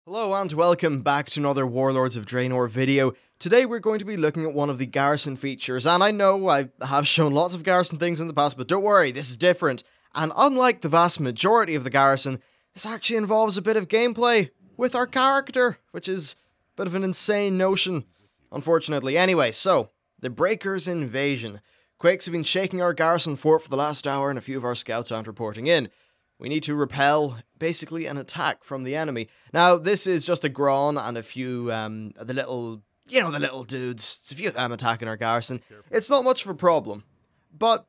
Hello and welcome back to another Warlords of Draenor video. Today we're going to be looking at one of the Garrison features, and I know I have shown lots of Garrison things in the past, but don't worry, this is different. And unlike the vast majority of the Garrison, this actually involves a bit of gameplay with our character, which is a bit of an insane notion, unfortunately. Anyway, so, the Breakers' invasion. Quakes have been shaking our Garrison fort for the last hour, and a few of our scouts aren't reporting in. We need to repel, basically, an attack from the enemy. Now, this is just a Gron and a few, the little dudes. It's a few of them attacking our Garrison. It's not much of a problem, but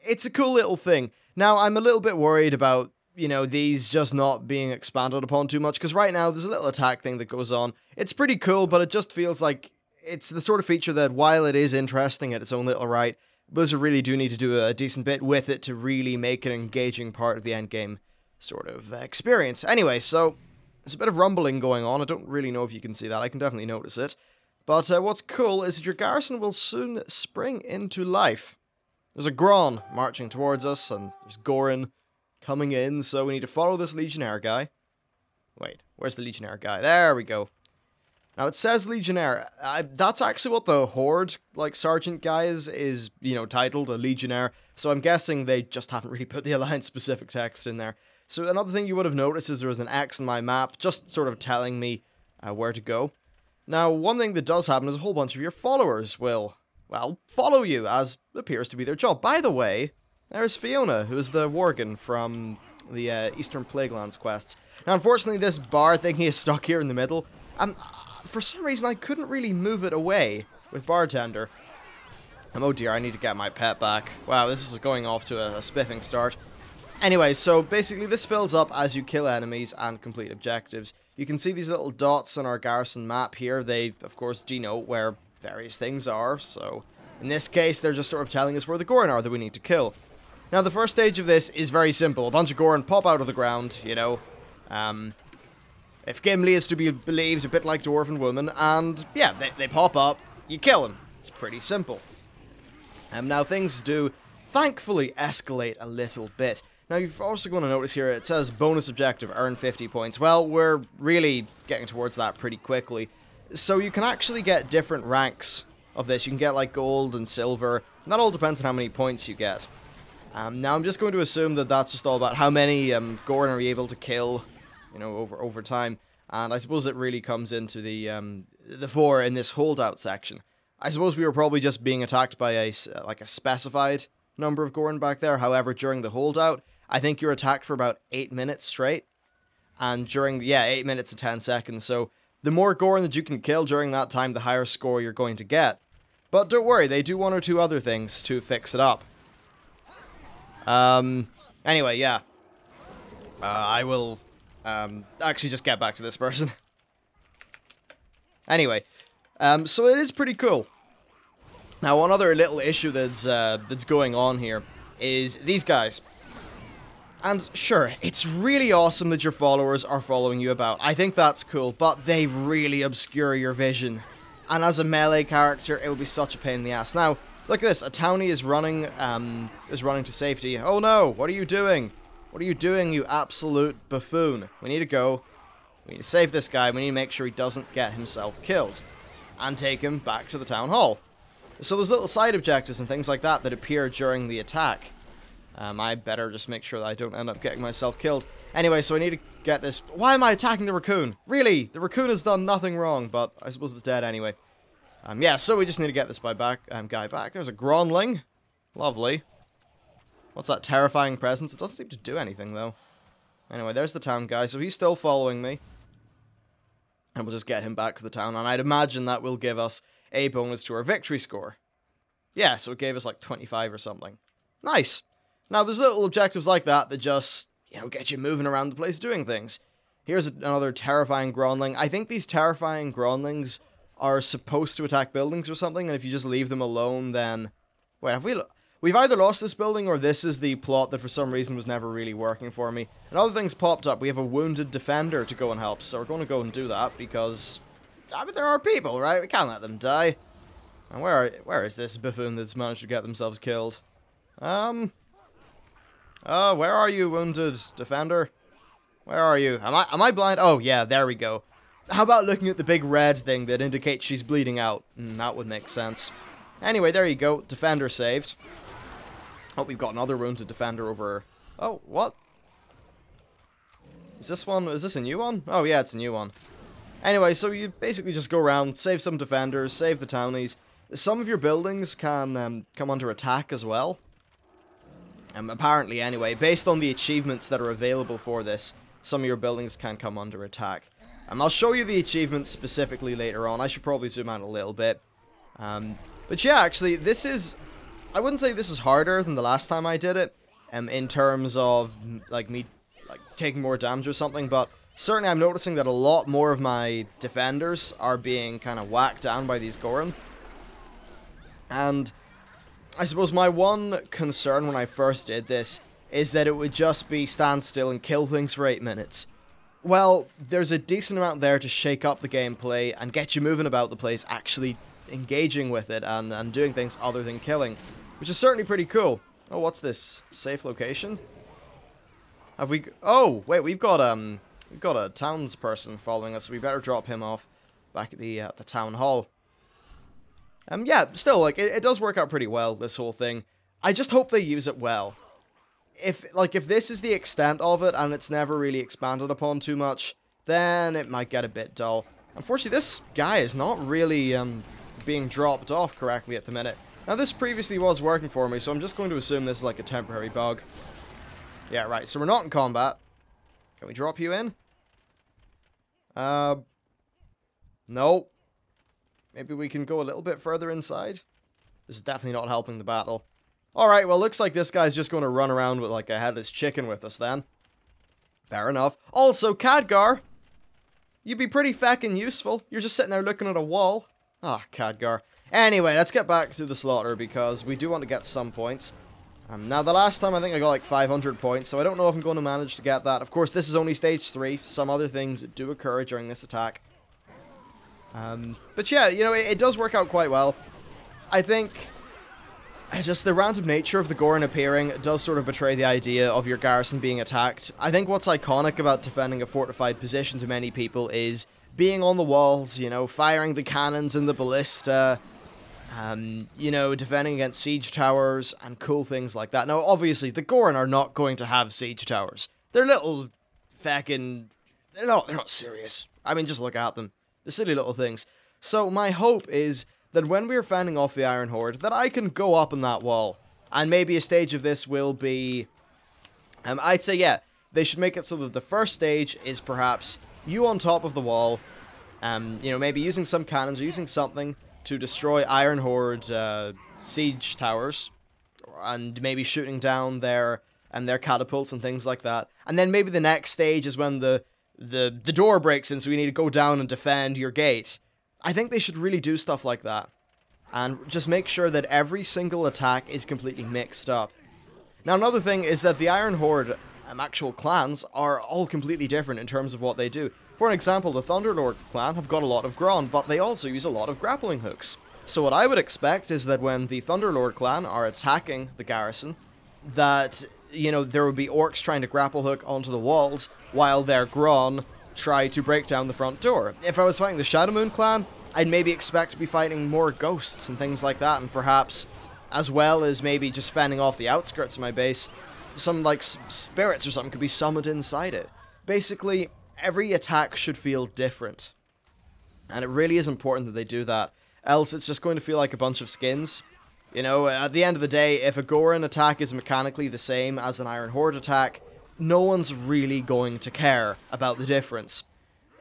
it's a cool little thing. Now, I'm a little bit worried about, these just not being expanded upon too much, because right now, there's a little attack thing that goes on. It's pretty cool, but it just feels like it's the sort of feature that, while it is interesting at its own little right, Blizzard really do need to do a decent bit with it to really make it an engaging part of the endgame sort of experience. Anyway, so there's a bit of rumbling going on. I don't really know if you can see that. I can definitely notice it. But what's cool is that your Garrison will soon spring into life. There's a Gron marching towards us, and there's Gorin coming in, so we need to follow this Legionnaire guy. Wait, where's the Legionnaire guy? There we go. Now, it says Legionnaire. That's actually what the Horde, Sergeant guy is, titled, a Legionnaire. So I'm guessing they just haven't really put the Alliance-specific text in there. So another thing you would have noticed is there was an X on my map, just sort of telling me where to go. Now, one thing that does happen is a whole bunch of your followers will, well, follow you, as appears to be their job. By the way, there's Fiona, who is the Worgen from the Eastern Plaguelands quests. Now, unfortunately, this bar thingy is stuck here in the middle, and for some reason, I couldn't really move it away with Bartender. Oh dear, I need to get my pet back. Wow, this is going off to a spiffing start. Anyway, so basically this fills up as you kill enemies and complete objectives. You can see these little dots on our Garrison map here. They, of course, denote where various things are. So, in this case, they're just sort of telling us where the Gorin are that we need to kill. Now, the first stage of this is very simple. A bunch of Gorin pop out of the ground, if Gimli is to be believed, a bit like Dwarven Woman, and yeah, they pop up, you kill them. It's pretty simple. Now things do, thankfully, escalate a little bit. Now you're also going to notice here, it says bonus objective, earn 50 points. Well, we're really getting towards that pretty quickly. So you can actually get different ranks of this. You can get like gold and silver, and that all depends on how many points you get. Now I'm just going to assume that that's just all about how many Gorin are you able to kill, over time, and I suppose it really comes into the fore in this holdout section. I suppose we were probably just being attacked by a specified number of Gorin back there. However, during the holdout, I think you're attacked for about 8 minutes straight, and during 8 minutes and 10 seconds. So the more Gorin that you can kill during that time, the higher score you're going to get. But don't worry, they do one or two other things to fix it up. Anyway, yeah, I will. Actually just get back to this person. Anyway, so it is pretty cool. Now, one other little issue that's going on here is these guys. And sure, it's really awesome that your followers are following you about. I think that's cool, but they really obscure your vision. And as a melee character, it would be such a pain in the ass. Now, look at this. A townie is running to safety. Oh no, what are you doing? What are you doing, you absolute buffoon? We need to go. We need to save this guy. We need to make sure he doesn't get himself killed. And take him back to the town hall. So there's little side objectives and things like that that appear during the attack. I better just make sure that I don't end up getting myself killed. Anyway, so I need to get this. Why am I attacking the raccoon? Really? The raccoon has done nothing wrong, but I suppose it's dead anyway. Yeah, so we just need to get this guy back. There's a Gronling. Lovely. What's that terrifying presence? It doesn't seem to do anything, though. Anyway, there's the town guy, so he's still following me. And we'll just get him back to the town, and I'd imagine that will give us a bonus to our victory score. Yeah, so it gave us like 25 or something. Nice! Now, there's little objectives like that that just, get you moving around the place doing things. Here's another terrifying Gronling. I think these terrifying Gronlings are supposed to attack buildings or something, and if you just leave them alone, then... Wait, have we... We've either lost this building, or this is the plot that for some reason was never really working for me. And other things popped up. We have a wounded defender to go and help, so we're going to go and do that, because... there are people, right? We can't let them die. And where is this buffoon that's managed to get themselves killed? Where are you, wounded defender? Where are you? Am I blind? Oh, yeah, there we go. How about looking at the big red thing that indicates she's bleeding out? That would make sense. Anyway, there you go. Defender saved. Oh, we've got another wounded defender over... Oh, what? Is this a new one? Oh, yeah, it's a new one. Anyway, so you basically just go around, save some defenders, save the townies. Some of your buildings can come under attack as well. Apparently, anyway, based on the achievements that are available for this, some of your buildings can come under attack. I'll show you the achievements specifically later on. I should probably zoom out a little bit. But yeah, actually, this is... I wouldn't say this is harder than the last time I did it, in terms of, like, me taking more damage or something, but certainly I'm noticing that a lot more of my defenders are being kind of whacked down by these Goron. And I suppose my one concern when I first did this is that it would just be stand still and kill things for 8 minutes. Well, there's a decent amount there to shake up the gameplay and get you moving about the place, actually engaging with it and doing things other than killing, which is certainly pretty cool. Oh, what's this? Safe location? Have we... Oh, wait, we've got a townsperson following us, so we better drop him off back at the town hall. Yeah, still, like, it does work out pretty well, this whole thing. I just hope they use it well. If this is the extent of it, and it's never really expanded upon too much, then it might get a bit dull. Unfortunately, this guy is not really, being dropped off correctly at the minute. Now, this previously was working for me, so I'm just going to assume this is like a temporary bug. Yeah, right, so we're not in combat. Can we drop you in? No. Maybe we can go a little bit further inside? This is definitely not helping the battle. Alright, well, looks like this guy's just going to run around with, like, a headless chicken with us, then. Fair enough. Also, Khadgar! You'd be pretty feckin' useful. You're just sitting there looking at a wall. Ah, Khadgar. Anyway, let's get back to the slaughter, because we do want to get some points. Now, the last time I think I got like 500 points, so I don't know if I'm going to manage to get that. Of course, this is only stage 3. Some other things do occur during this attack. But yeah, you know, it does work out quite well. I think just the random nature of the Goron appearing does sort of betray the idea of your garrison being attacked. I think what's iconic about defending a fortified position to many people is being on the walls, you know, firing the cannons and the ballista, you know, defending against siege towers and cool things like that. Now, obviously, the Goron are not going to have siege towers. They're little feckin'... They're not serious. I mean, just look at them. The silly little things. So, my hope is that when we're fending off the Iron Horde, that I can go up on that wall. And maybe a stage of this will be... I'd say, yeah, they should make it so that the first stage is perhaps you on top of the wall, you know, maybe using some cannons or using something to destroy Iron Horde siege towers, and maybe shooting down their catapults and things like that. And then maybe the next stage is when the door breaks in, so we need to go down and defend your gate. I think they should really do stuff like that, and just make sure that every single attack is completely mixed up. Now, another thing is that the Iron Horde actual clans are all completely different in terms of what they do. For an example, the Thunderlord clan have got a lot of Gron, but they also use a lot of grappling hooks. So what I would expect is that when the Thunderlord clan are attacking the garrison, that, you know, there would be orcs trying to grapple hook onto the walls, while their Gron try to break down the front door. If I was fighting the Shadowmoon clan, I'd maybe expect to be fighting more ghosts and things like that, and perhaps, as well as maybe just fending off the outskirts of my base, some, like, spirits or something could be summoned inside it. Basically, every attack should feel different. And it really is important that they do that. Else it's just going to feel like a bunch of skins. You know, at the end of the day, if a Goron attack is mechanically the same as an Iron Horde attack, no one's really going to care about the difference.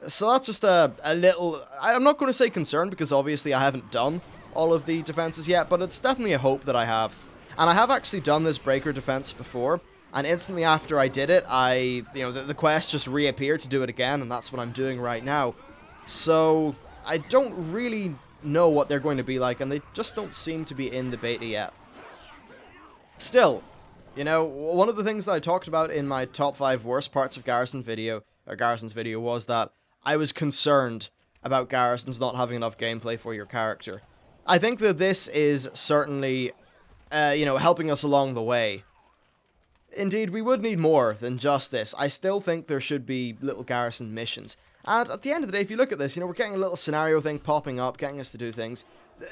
So that's just a little... I'm not going to say concern, because obviously I haven't done all of the defenses yet, but it's definitely a hope that I have. And I have actually done this breaker defense before, and instantly after I did it, the quest just reappeared to do it again, and that's what I'm doing right now. So, I don't really know what they're going to be like, and they just don't seem to be in the beta yet. Still, you know, one of the things that I talked about in my top 5 worst parts of Garrison's video was that I was concerned about Garrisons not having enough gameplay for your character. I think that this is certainly, you know, helping us along the way. Indeed, we would need more than just this. I still think there should be little Garrison missions. And at the end of the day, if you look at this, you know, we're getting a little scenario thing popping up, getting us to do things.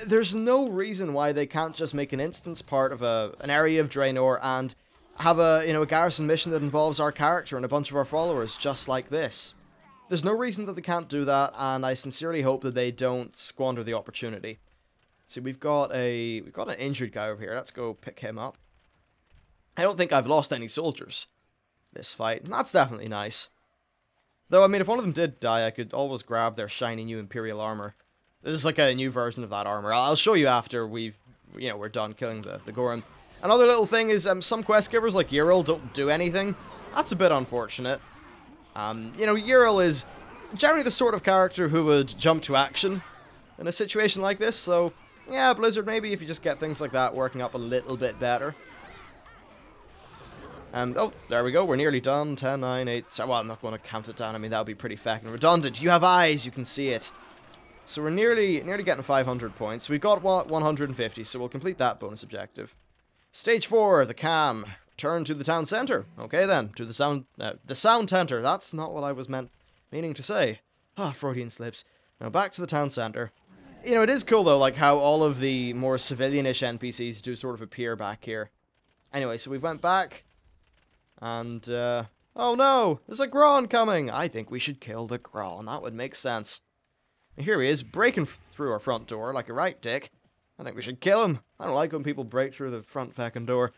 There's no reason why they can't just make an instance part of an area of Draenor and have a, you know, a garrison mission that involves our character and a bunch of our followers, just like this. There's no reason that they can't do that, and I sincerely hope that they don't squander the opportunity. See, we've got an injured guy over here. Let's go pick him up. I don't think I've lost any soldiers this fight. That's definitely nice. Though, I mean, if one of them did die, I could always grab their shiny new Imperial armor. This is like a new version of that armor. I'll show you after we're done killing the Goron. Another little thing is, some quest givers like Yril don't do anything. That's a bit unfortunate. You know, Yril is generally the sort of character who would jump to action in a situation like this, so, yeah, Blizzard, maybe if you just get things like that working up a little bit better. Oh, there we go, we're nearly done. 10, 9, 8, well, I'm not going to count it down, I mean, that would be pretty fucking redundant. You have eyes, you can see it. So we're nearly getting 500 points. We've got, what, 150, so we'll complete that bonus objective. Stage 4, the cam. Return to the town centre. Okay then, to the sound centre. That's not what I was meaning to say. Freudian slips. Now back to the town centre. You know, it is cool though, like how all of the more civilian-ish NPCs do sort of appear back here. Anyway, so we went back, and, oh no, there's a Gron coming! I think we should kill the Gron, that would make sense. And here he is, breaking through our front door like a right dick. I think we should kill him. I don't like when people break through the front fucking door.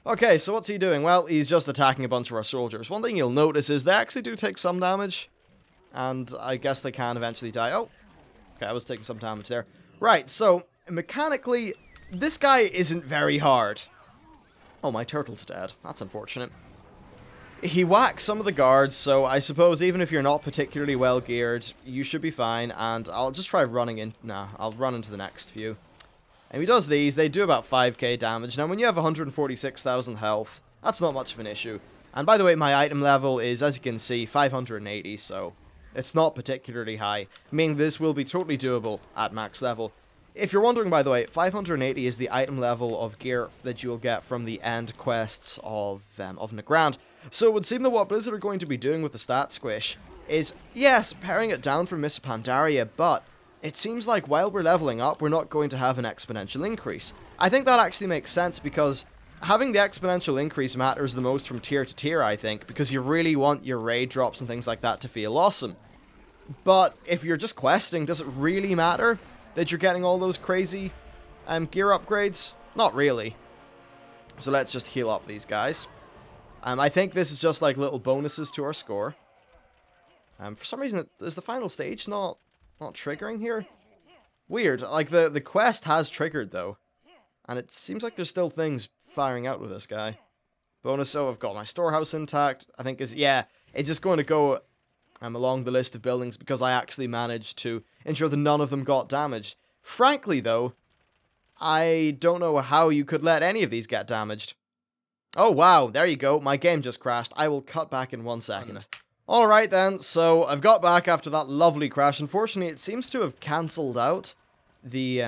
Okay, so what's he doing? Well, he's just attacking a bunch of our soldiers. One thing you'll notice is they actually do take some damage, and I guess they can eventually die. Oh, okay, I was taking some damage there. Right, so, mechanically, this guy isn't very hard. Oh, my turtle's dead. That's unfortunate. He whacks some of the guards, so I suppose even if you're not particularly well geared, you should be fine, and I'll just try running in. Nah, I'll run into the next few. And he does these, they do about 5k damage. Now, when you have 146,000 health, that's not much of an issue. And by the way, my item level is, as you can see, 580, so it's not particularly high, meaning this will be totally doable at max level. If you're wondering, by the way, 580 is the item level of gear that you'll get from the end quests of Nagrand. So it would seem that what Blizzard are going to be doing with the stat squish is, yes, paring it down from Miss Pandaria, but it seems like while we're leveling up, we're not going to have an exponential increase. I think that actually makes sense because having the exponential increase matters the most from tier to tier, I think, because you really want your raid drops and things like that to feel awesome. But if you're just questing, does it really matter that you're getting all those crazy gear upgrades? Not really. So let's just heal up these guys. I think this is just like little bonuses to our score. For some reason, is the final stage not triggering here? Weird. Like, the quest has triggered, though. And it seems like there's still things firing out with this guy. Bonus, oh, I've got my storehouse intact. I think yeah, it's just going to go along the list of buildings because I actually managed to ensure that none of them got damaged. Frankly, though, I don't know how you could let any of these get damaged. Oh, wow, there you go. My game just crashed. I will cut back in 1 second. Alright then, so I've got back after that lovely crash. Unfortunately, it seems to have cancelled out the,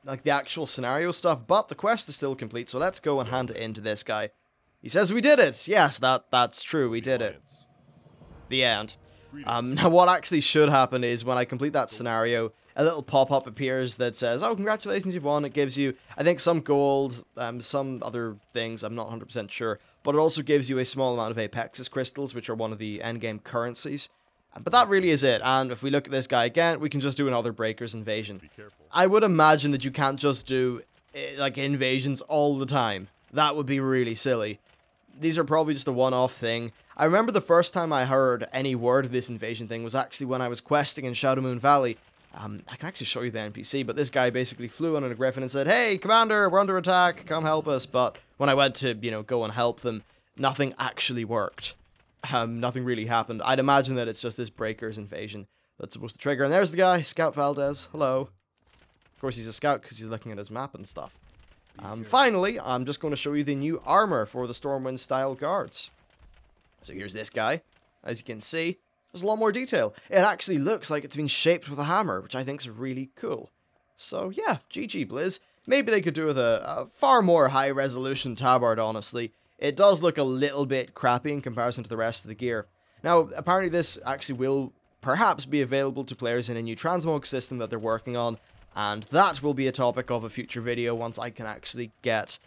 like the actual scenario stuff, but the quest is still complete, so let's go and hand it in to this guy. He says we did it! Yes, that's true, we did it. The end. Now what actually should happen is when I complete that scenario, a little pop-up appears that says, oh, congratulations, you've won. It gives you, I think, some gold, some other things, I'm not 100% sure, but it also gives you a small amount of Apexis crystals, which are one of the endgame currencies. But that really is it, and if we look at this guy again, we can just do another Breakers invasion. I would imagine that you can't just do, like, invasions all the time. That would be really silly. These are probably just a one-off thing. I remember the first time I heard any word of this invasion thing was actually when I was questing in Shadowmoon Valley. I can actually show you the NPC, but this guy basically flew on a griffin and said, hey, Commander, we're under attack, come help us. But when I went to, go and help them, nothing actually worked. Nothing really happened. I'd imagine that it's just this Breakers invasion that's supposed to trigger. And there's the guy, Scout Valdez. Hello. Of course, he's a scout because he's looking at his map and stuff. Finally, I'm just going to show you the new armor for the Stormwind-style guards. So here's this guy. As you can see, there's a lot more detail. It actually looks like it's been shaped with a hammer, which I think is really cool. So yeah, GG Blizz. Maybe they could do with a far more high-resolution tabard, honestly. It does look a little bit crappy in comparison to the rest of the gear. Now, apparently this actually will perhaps be available to players in a new transmog system that they're working on, and that will be a topic of a future video once I can actually get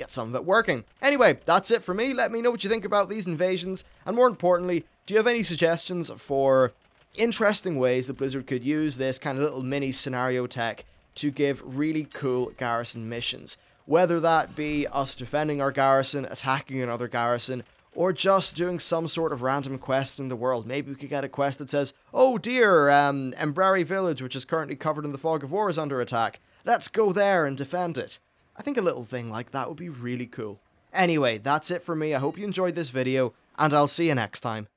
some of it working. Anyway, that's it for me. Let me know what you think about these invasions, and more importantly, do you have any suggestions for interesting ways that Blizzard could use this kind of little mini scenario tech to give really cool Garrison missions? Whether that be us defending our Garrison, attacking another Garrison, or just doing some sort of random quest in the world. Maybe we could get a quest that says, oh dear, Embrari Village, which is currently covered in the fog of war, is under attack. Let's go there and defend it. I think a little thing like that would be really cool. Anyway, that's it for me. I hope you enjoyed this video, and I'll see you next time.